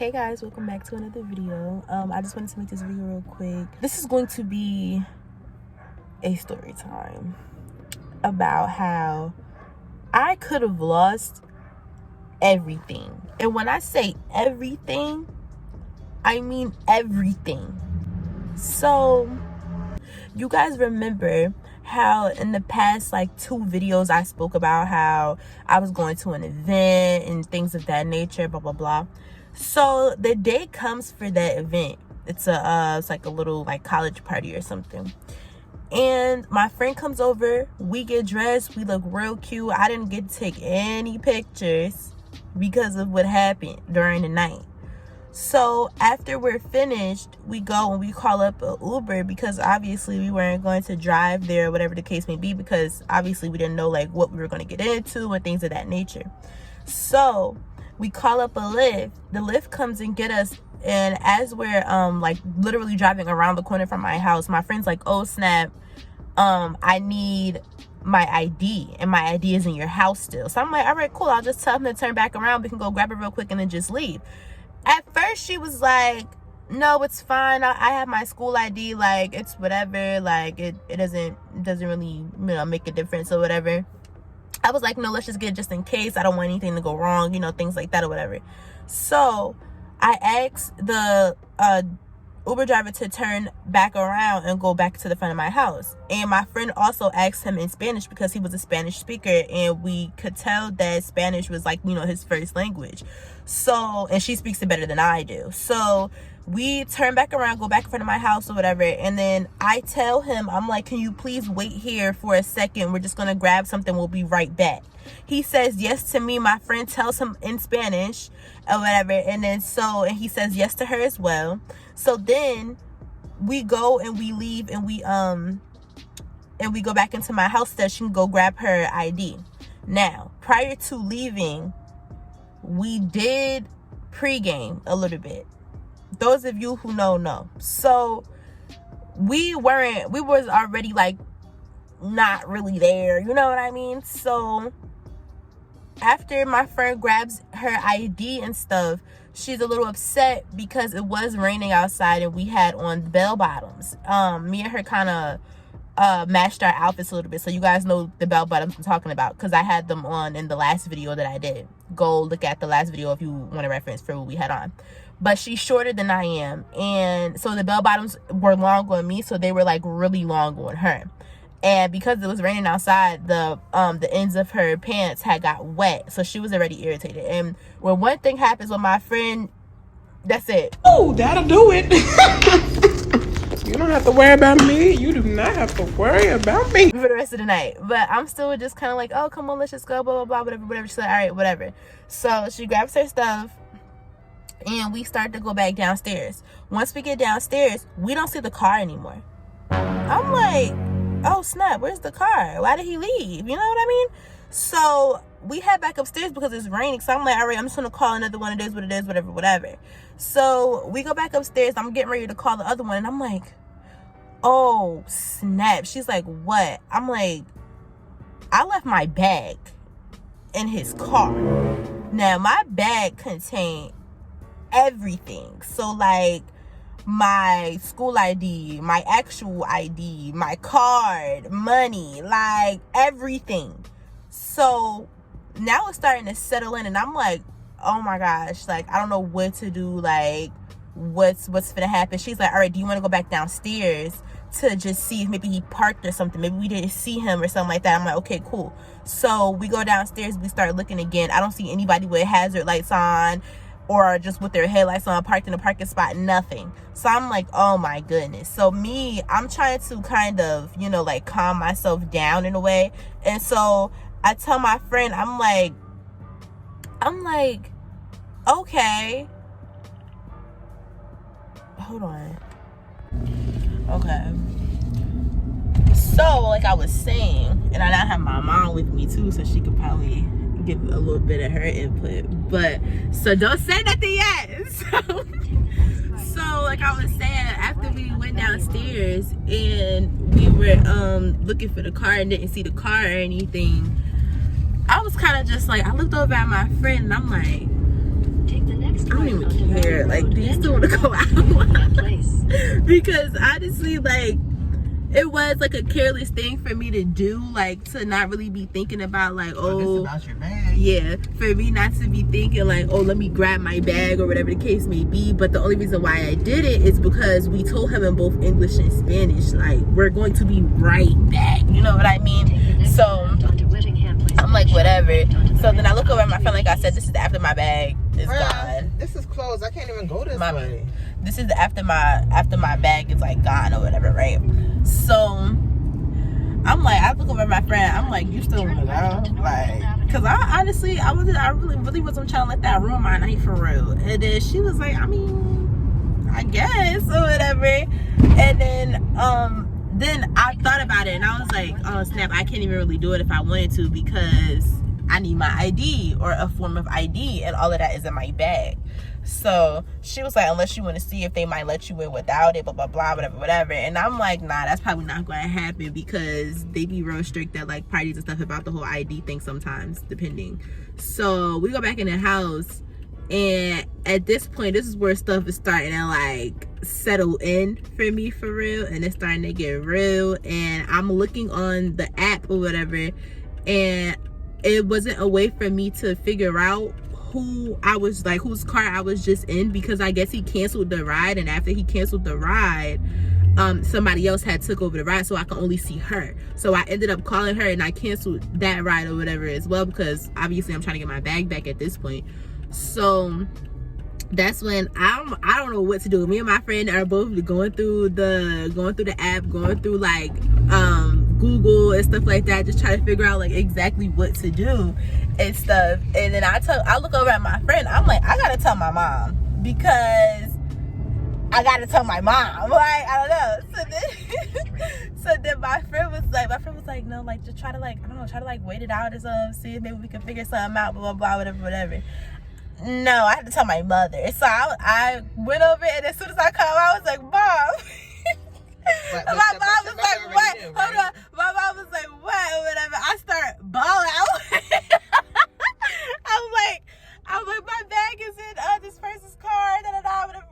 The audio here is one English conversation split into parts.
Hey guys, welcome back to another video. I just wanted to make this video real quick. This is going to be a story time about how I could have lost everything. And when I say everything, I mean everything. So you guys remember how in the past like 2 videos I spoke about how I was going to an event and things of that nature, blah blah blah. So the day comes for that event. It's like a little like college party or something, and my friend comes over. We get dressed, we look real cute. I didn't get to take any pictures because of what happened during the night. So after we're finished, we go and we call up an Uber because obviously we weren't going to drive there, whatever the case may be, because obviously we didn't know like what we were going to get into and things of that nature. So we call up a Lyft. The Lyft comes and get us, and as we're like literally driving around the corner from my house, my friend's like, oh snap, I need my ID, and my ID is in your house still. So I'm like, all right, cool, I'll just tell him to turn back around, we can go grab it real quick and then just leave. At first she was like, no, it's fine, I have my school ID, like it's whatever, like it doesn't really, you know, make a difference or whatever. I was like, no, let's just get it just in case. I don't want anything to go wrong, you know, things like that or whatever. So I asked the Uber driver to turn back around and go back to the front of my house. And my friend also asked him in Spanish because he was a Spanish speaker, and we could tell that Spanish was like, you know, his first language. So, and she speaks it better than I do. So we turn back around, go back in front of my house or whatever, and then I tell him, I'm like, can you please wait here for a second? We're just gonna grab something, we'll be right back. He says yes to me. My friend tells him in Spanish or whatever, and then and he says yes to her as well. So then we go and we leave, and we go back into my house so that she can go grab her ID. Now, prior to leaving, we did pregame a little bit. Those of you who know. So we was already like not really there, you know what I mean? So after my friend grabs her ID and stuff, she's a little upset because it was raining outside and we had on bell bottoms. Me and her kind of matched our outfits a little bit, so you guys know the bell bottoms I'm talking about because I had them on in the last video that I did. Go look at the last video if you want a reference for what we had on. But she's shorter than I am, and so the bell bottoms were long on me, so they were like really long on her. And because it was raining outside, the ends of her pants had got wet, so she was already irritated. And when one thing happens with my friend, that's it. Oh, that'll do it. You don't have to worry about me. You do not have to worry about me For the rest of the night. But I'm still just kind of like, oh, come on, let's just go, blah, blah, blah, whatever. She's like, all right, whatever. So she grabs her stuff, and we start to go back downstairs. Once we get downstairs, we don't see the car anymore. I'm like, oh snap, where's the car? Why did he leave? You know what I mean? So we head back upstairs because it's raining. So I'm like, all right, I'm just gonna call another one. It is what it is, whatever. So we go back upstairs. I'm getting ready to call the other one, and I'm like, oh snap. She's like, what? I'm like, I left my bag in his car. Now my bag contained everything. So like my school ID, my actual ID, my card, money, like everything. So now it's starting to settle in, and I'm like, oh my gosh, like I don't know what to do, like what's gonna happen. She's like, all right, do you want to go back downstairs to just see if maybe he parked or something, maybe we didn't see him or something like that? I'm like, okay, cool. So we go downstairs, we start looking again. I don't see anybody with hazard lights on or just with their headlights on, parked in a parking spot, nothing. So I'm like, oh my goodness. So I'm trying to kind of, you know, like calm myself down in a way. And so I tell my friend, I'm like, okay, hold on. Okay. So like I was saying, and I now have my mom with me too, so she could probably give a little bit of her input. But so don't say nothing yet. So like I was saying, after we went downstairs and we were looking for the car and didn't see the car or anything, I was kind of just like, I looked over at my friend and I'm like, take the next don't even care. Like, do you still want to go out? Because honestly, like, it was like a careless thing for me to do, like, to not really be thinking about, like, this is about your bag. Yeah, for me not to be thinking like, oh, let me grab my bag or whatever the case may be. But the only reason why I did it is because we told him in both English and Spanish, like, we're going to be right back, you know what I mean? So I'm like, whatever. So then I look over at my friend, like I said, this is after my bag is gone. This is closed. I can't even go this way. This is after my bag is like gone or whatever, right? So I'm like, I look over at my friend, I'm like, you still wanna go? Like, cause I really wasn't trying to let that ruin my night for real. And then she was like, I mean, I guess or whatever. And then I thought about it and I was like, oh snap, I can't even really do it if I wanted to because I need my ID or a form of ID and all of that is in my bag. So she was like, unless you want to see if they might let you in without it, blah blah blah, whatever. And I'm like, nah, that's probably not going to happen because they be real strict at like parties and stuff about the whole ID thing sometimes, depending. So we go back in the house, and at this point, this is where stuff is starting to like settle in for me for real, and it's starting to get real. And I'm looking on the app or whatever, and it wasn't a way for me to figure out whose car I was just in, because I guess he canceled the ride, and after he canceled the ride, somebody else had took over the ride, so I could only see her. So I ended up calling her and I canceled that ride or whatever as well, because obviously I'm trying to get my bag back at this point. So that's when I don't know what to do. Me and my friend are both going through the app, going through like Google and stuff like that, just trying to figure out like exactly what to do and stuff. And then I look over at my friend, I'm like, I gotta tell my mom, because I gotta tell my mom, like, I don't know. So then my friend was like, no, like, just try to like, I don't know, try to like wait it out or something, see if maybe we can figure something out, blah blah blah, whatever. No, I had to tell my mother. So I went over, and as soon as I come, I was like, Mom. My mom was like, what? Hold on. My mom was like, what? Or whatever. I start bawling. I'm like, my bag is in this person's car,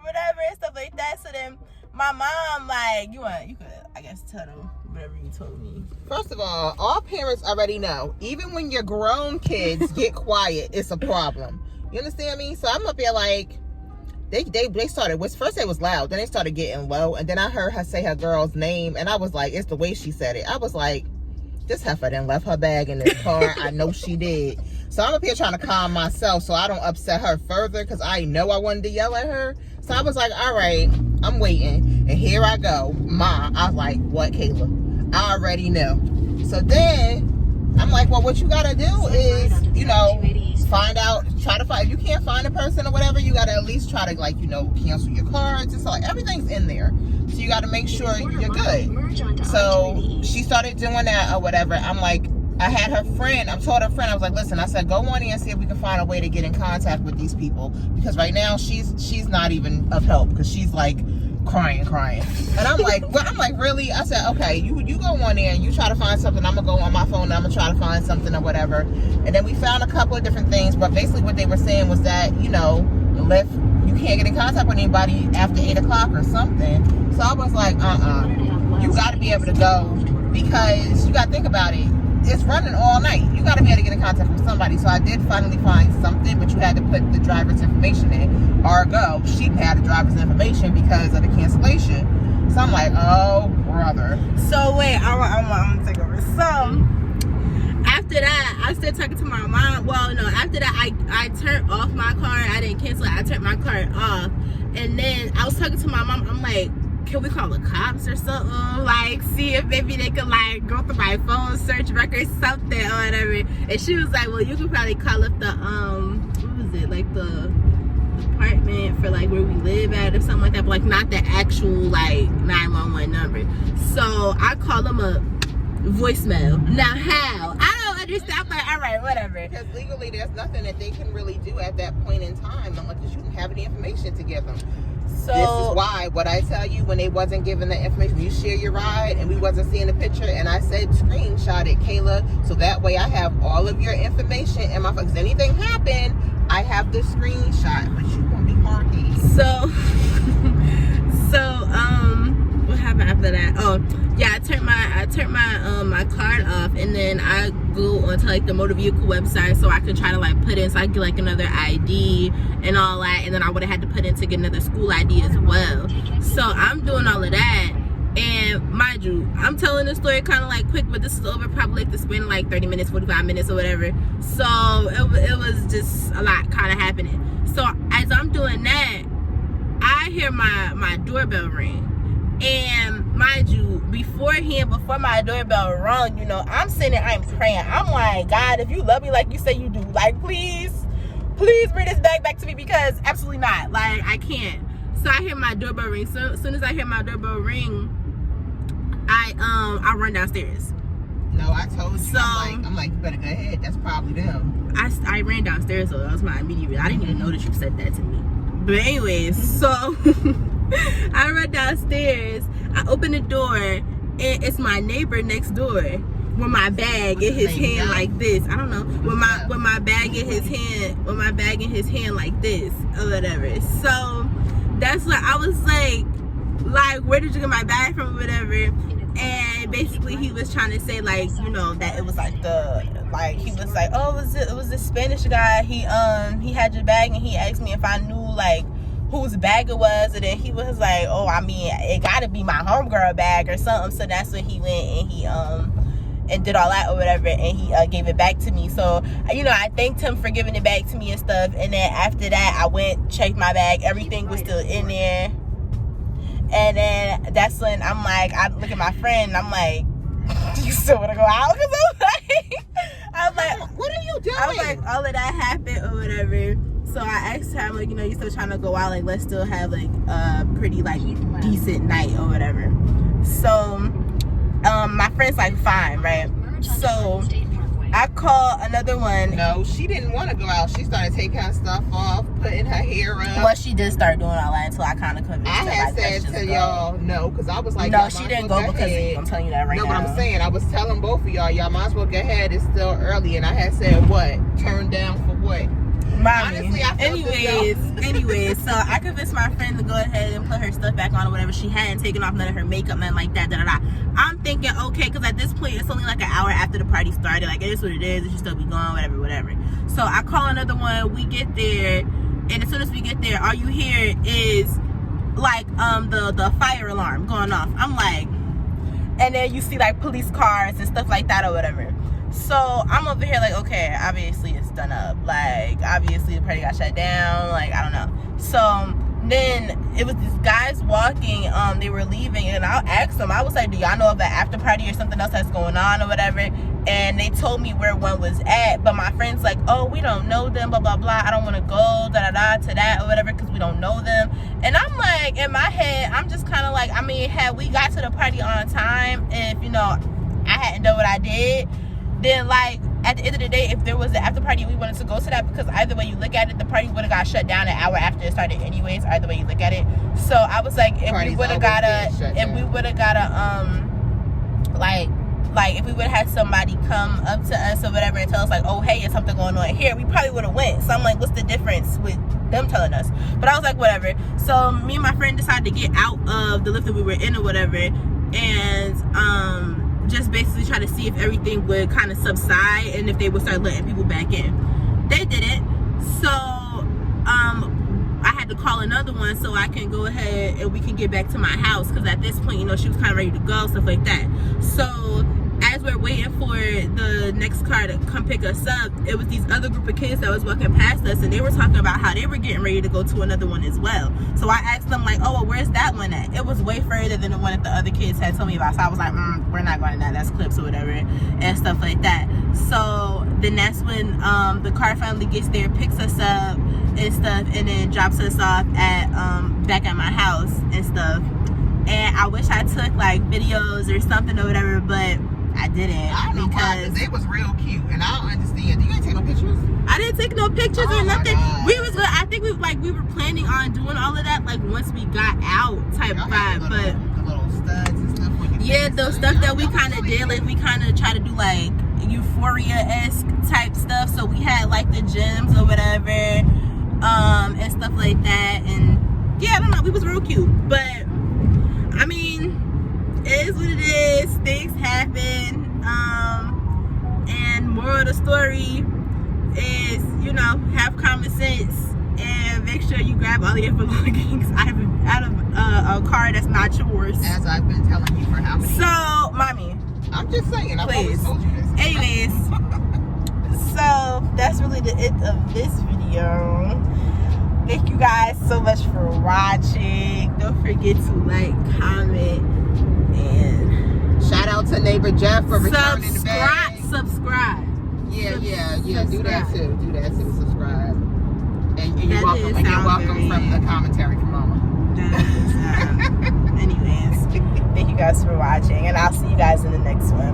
whatever, and stuff like that. So then my mom, like, you could, I guess, tell them whatever you told me. First of all parents already know, even when your grown kids get quiet, it's a problem. You understand me? So I'm up here like, they started, first it was loud, then they started getting low, and then I heard her say her girl's name, and I was like, it's the way she said it. I was like, this heifer done left her bag in this car. I know she did. So I'm up here trying to calm myself so I don't upset her further, because I know I wanted to yell at her. So I was like, all right, I'm waiting. And here I go. Ma, I was like, what, Kayla? I already know. So then I'm like, well, what you got to do is, if you can't find a person or whatever, you got to at least try to, like, cancel your cards. It's like, everything's in there. So you got to make sure you're good. So she started doing that or whatever. I'm like, I told her friend, I was like, listen, I said, go on in and see if we can find a way to get in contact with these people. Because right now she's not even of help, because she's like crying. And I'm like, really? I said, okay, you go on there and you try to find something. I'm going to go on my phone and I'm going to try to find something or whatever. And then we found a couple of different things. But basically what they were saying was that, you can't get in contact with anybody after 8 o'clock or something. So I was like, you got to be able to go, because you got to think about it. It's running all night. You got to be able to get in contact with somebody. So I did finally find something, but you had to put the driver's information in. Argo, she had the driver's information because of the cancellation. So I'm like, oh, brother. So wait, I'm going to take over. So after that, I started talking to my mom. Well, no, after that, I turned off my car. I didn't cancel it. I turned my car off. And then I was talking to my mom. I'm like, can we call the cops or something? Like, see if maybe they could, like, go through my phone, search records, something or whatever. And she was like, well, you could probably call up the, what was it? Like, the apartment for, like, where we live at or something like that. But, like, not the actual, like, 911 number. So I call them a voicemail. Now, how? I don't understand. I'm like, all right, whatever. Because legally, there's nothing that they can really do at that point in time unless you don't have any information to give them. So this is why, what I tell you, when they wasn't giving the information, you share your ride and we wasn't seeing the picture, and I said screenshot it, Kayla, so that way I have all of your information in my phone. If anything happened, I have the screenshot. But you What happened after that? Oh yeah, I turned my card off, and then I go onto like the motor vehicle website so I could try to like put in, so I get like another ID and all that, and then I would have had to put in to get another school ID as well. So I'm doing all of that, and mind you, I'm telling the story kind of like quick, but this is over probably like the span of like 30 minutes, 45 minutes or whatever. So it was just a lot kind of happening. So as I'm doing that, I hear my doorbell ring. And mind you, before my doorbell rung, you know, I'm sitting there, I'm praying. I'm like, God, if you love me like you say you do, like, please bring this bag back to me, because absolutely not. Like, I can't. So I hear my doorbell ring. So as soon as I hear my doorbell ring, I run downstairs. No, I told you. So, I'm like, you better go ahead. That's probably them. I ran downstairs, so that was my immediate. I didn't even know that you said that to me. But anyways, so I run downstairs. I open the door, and it's my neighbor next door with my bag in his hand like this. I don't know. With my bag in his hand like this or whatever. So that's what I was like, where did you get my bag from or whatever? And basically he was trying to say, like, you know, that it was like he was like, oh, it was this Spanish guy. He had your bag, and he asked me if I knew like whose bag it was, and then he was like, oh, I mean, it gotta be my homegirl bag or something. So that's when he went and he and did all that or whatever, and he gave it back to me. So, you know, I thanked him for giving it back to me and stuff. And then after that, I went, checked my bag, everything was still in there. And then that's when I'm like, I look at my friend and I'm like, do you still want to go out? Because I'm like, what are you doing? I was like, all of that happened or whatever. So I asked her, I'm like, you know, you still trying to go out? Like, let's still have like a pretty like decent night or whatever. So my friend's like, fine, right? So I call another one. No, she didn't want to go out. She started taking her stuff off, putting her hair up. Well, she did start doing all that until I kind of convinced her. I had said to y'all no, because I was like, no, she didn't go because of you. I'm telling you that right now. No, but I'm saying, I was telling both of y'all might as well go ahead. It's still early. And I had said, what? Turn down for what? Mommy. Honestly, I felt anyways, so I convinced my friend to go ahead and put her stuff back on or whatever. She hadn't taken off none of her makeup, nothing like that. I'm thinking, okay, because at this point, it's only like an hour after the party started. Like, it is what it is. It should still be going, whatever. So I call another one. We get there, and as soon as we get there, all you hear is like the fire alarm going off. I'm like, and then you see like police cars and stuff like that or whatever. So I'm over here like, okay, obviously it's done up. Like, obviously the party got shut down. Like, I don't know. So then it was these guys walking. They were leaving, and I asked them. I was like, do y'all know of an after party or something else that's going on or whatever? And they told me where one was at. But my friend's like, oh, we don't know them, blah, blah, blah. I don't want to go, to that or whatever, because we don't know them. And I'm like, in my head, I'm just kind of like, I mean, had we got to the party on time, if, you know, I hadn't done what I did, then like at the end of the day, if there was an after party, we wanted to go to that, because either way you look at it, the party would have got shut down an hour after it started anyways, either way you look at it. So I was like, if we would have got like if we would have had somebody come up to us or whatever and tell us like, oh hey, there's something going on here, we probably would have went. So I'm like, what's the difference with them telling us? But I was like, whatever. So me and my friend decided to get out of the lift that we were in or whatever, and just basically try to see if everything would kind of subside and if they would start letting people back in. They didn't. So I had to call another one so I can go ahead and we can get back to my house, because at this point, you know, she was kind of ready to go, stuff like that. So as we're waiting for the next car to come pick us up, it was these other group of kids that was walking past us, and they were talking about how they were getting ready to go to another one as well. So I asked them like, oh, well, where's that one at? It was way further than the one that the other kids had told me about. So I was like, we're not going to that. That's Clips or whatever and stuff like that. So then that's when the car finally gets there, picks us up and stuff, and then drops us off at back at my house and stuff. And I wish I took like videos or something or whatever, but I didn't. I don't know why, because it was real cute, and I don't understand. You ain't take no pictures? I didn't take no pictures or nothing. God. We was good. I think we were planning on doing all of that like once we got out type vibe, but the little studs and stuff. Yeah, those stuff that we kind of did, like we kind of try to do like Euphoria-esque type stuff. So we had like the gems or whatever, and stuff like that, and yeah, I don't know, we was real cute. But I mean, it is what it is. Things happen. And moral of the story is, you know, have common sense and make sure you grab all your belongings out of a car that's not yours. As I've been telling you for how many years. So, mommy, I'm just saying, I've always please. told you this. Anyways, so that's really the end of this video. Thank you guys so much for watching. Don't forget to like, comment, and shout out to neighbor Jeff for returning the bag. Subscribe. Yeah. Do that too. Subscribe. And you're welcome. And you're welcome from the commentary from Mama. Anyways, thank you guys for watching, and I'll see you guys in the next one.